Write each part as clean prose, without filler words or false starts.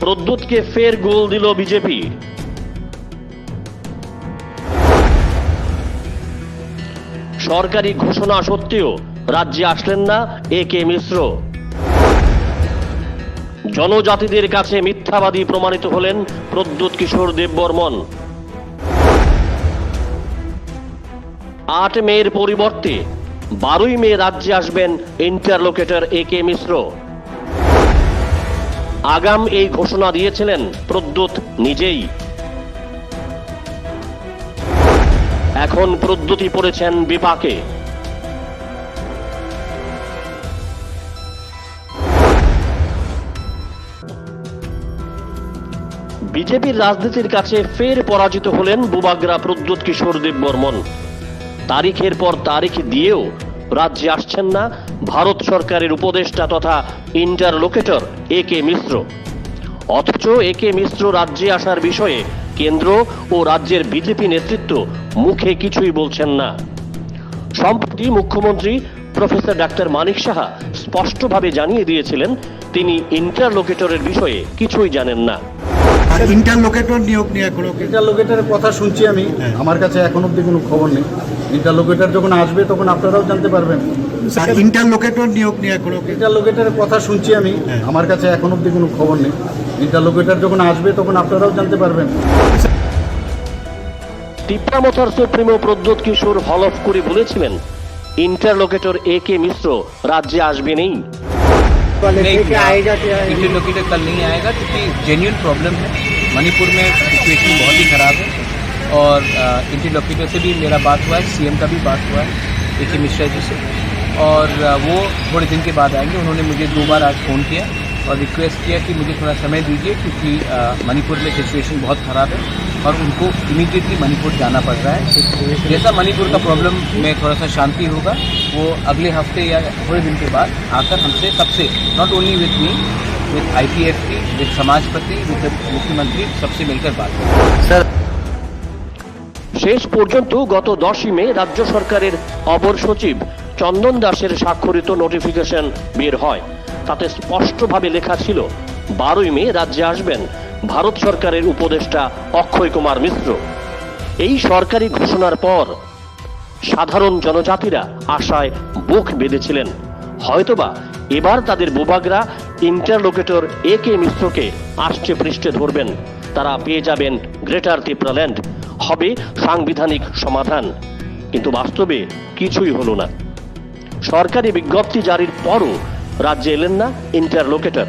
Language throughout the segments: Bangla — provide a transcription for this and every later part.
প্রদ্যুৎকে ফের গোল দিল বিজেপি। সরকারি ঘোষণা সত্ত্বেও রাজ্যে আসলেন না একে মিশ্র। জনজাতিদের কাছে মিথ্যাবাদী প্রমাণিত হলেন প্রদ্যুৎ কিশোর দেববর্মন। 8 মের পরিবর্তে 12ই মে রাজ্যে আসবেন ইন্টারলোকেটর একে মিশ্র। আগাম এই ঘোষণা দিয়েছিলেন প্রদ্যুৎ নিজেই। এখন প্রদ্যুৎই পড়েছেন বিপাকে। বিজেপির রাজনীতির কাছে ফের পরাজিত হলেন বুবাগ্রা প্রদ্যুৎ কিশোর দেববর্মন। তারিখের পর তারিখ দিয়েও রাজ্যে আসছেন না ভারত সরকারের উপদেষ্টা তথা ইন্টারলোকেটর একে মিশ্র। অথচ একে মিশ্র রাজ্যে আসার বিষয়ে কেন্দ্র ও রাজ্যের বিজেপি নেতৃত্ব মুখে কিছুই বলছেন না। সম্প্রতি মুখ্যমন্ত্রী প্রফেসর ডাক্তার মানিক সাহা স্পষ্টভাবে জানিয়ে দিয়েছিলেন তিনি ইন্টারলোকেটরের বিষয়ে কিছুই জানেন না। ইন্টারলোকেটর নিয়োগ নিয়ে কোনো ইন্টারলোকেটরের কথা শুনছি আমি, আমার কাছে এখন অবধি কোনো খবর নেই। ইন্টারলোকেটর যখন আসবে তখন আপনারাও জানতে পারবেন। ইন্টারলোকেটর নিয়োগ নিয়ে কোনো ইন্টারলোকেটরের কথা শুনছি আমি, আমার কাছে এখন অবধি কোনো খবর নেই। ইন্টারলোকেটর যখন আসবে তখন আপনারাও জানতে পারবেন। তিপ্রামথার সুপ্রিমো প্রদ্যুৎ কিশোর হলফ করে বলেছিলেন ইন্টারলোকেটর একে মিশ্র রাজ্যে আসবেনই। इंटरलोकेटर कल नहीं आएगा क्योंकि जेन्युइन प्रॉब्लम है। मणिपुर में सिचुएशन बहुत ही ख़राब है और इंटरलोकेटर से भी मेरा बात हुआ है, सीएम का भी बात हुआ है ए.के. मिश्रा जी से, और वो थोड़े दिन के बाद आएंगे। उन्होंने मुझे 2 बार आज फ़ोन किया और रिक्वेस्ट किया कि मुझे थोड़ा समय दीजिए क्योंकि मणिपुर में सिचुएशन बहुत ख़राब है और उनको इमीडिएटली मणिपुर जाना पड़ रहा है। जैसा मणिपुर का प्रॉब्लम में थोड़ा सा शांति होगा, वो अगले हफ्ते या थोड़े दिन के बाद आकर हमसे सबसे, not only with me, with IPFT, with Samajpati, with मुख्यमंत्री, सबसे मिलकर बात करें। শেষ পর্যন্ত গত 10ই মে রাজ্য সরকারের অপর সচিব চন্দন দাসের স্বাক্ষরিত নোটিফিকেশন বের হয়। তাতে স্পষ্টভাবে লেখা ছিল 12ই মে রাজ্যে আসবেন ভারত সরকারের উপদেষ্টা অক্ষয় কুমার মিশ্র। এই সরকারি ঘোষণার পর সাধারণ জনজাতিরা আশায় বুক বেঁধেছিলেন হয়তোবা এবার তাদের বুবাগ্রা ইন্টারলোকেটর একে মিশ্রকে আষ্টে পৃষ্ঠে ধরবেন, তারা পেয়ে যাবেন গ্রেটার ত্রিপুরাল্যান্ড, হবে সাংবিধানিক সমাধান। কিন্তু বাস্তবে কিছুই হলো না। সরকারি বিজ্ঞপ্তি জারির পরও রাজ্যে এলেন না ইন্টারলোকেটর।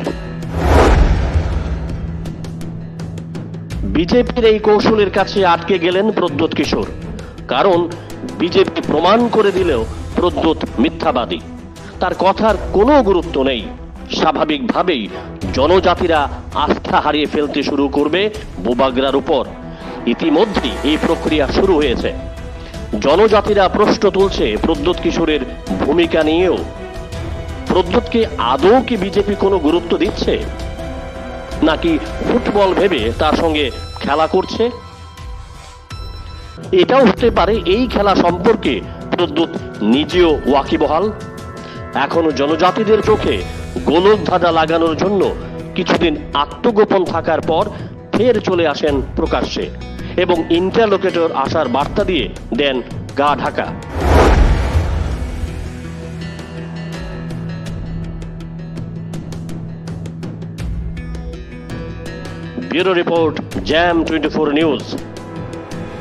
বিজেপির এই কৌশলের কাছে আটকে গেলেন প্রদ্যুৎ কিশোর, কারণ বিজেপি প্রমাণ করে দিলেও প্রদ্যুৎ মিথ্যাবাদী, তার কথার কোনো গুরুত্ব নেই। স্বাভাবিকভাবেই জনজাতিরা আস্থা হারিয়ে ফেলতে শুরু করবে বুবাগ্রার উপর। ইতিমধ্যেই এই প্রক্রিয়া শুরু হয়েছে। জনজাতিরা প্রশ্ন তুলছে প্রদ্যুৎ কিশোরের ভূমিকা নিয়েও। প্রদ্যুৎকে আদৌ কি বিজেপি কোনো গুরুত্ব দিচ্ছে, নাকি ফুটবল ভেবে তার সঙ্গে খেলা করছে? এটাও হতে পারে এই খেলা সম্পর্কে প্রদ্যুৎ নিজেও ওয়াকিবহাল। এখনো জনজাতিদের চোখে গোলক ধাঁধা লাগানোর জন্য কিছুদিন আত্মগোপন থাকার পর ফের চলে আসেন প্রকাশ্যে এবং ইন্টারলোকেটর আসার বার্তা দিয়ে দেন গা Dhaka. Bureau report, jam 24 news.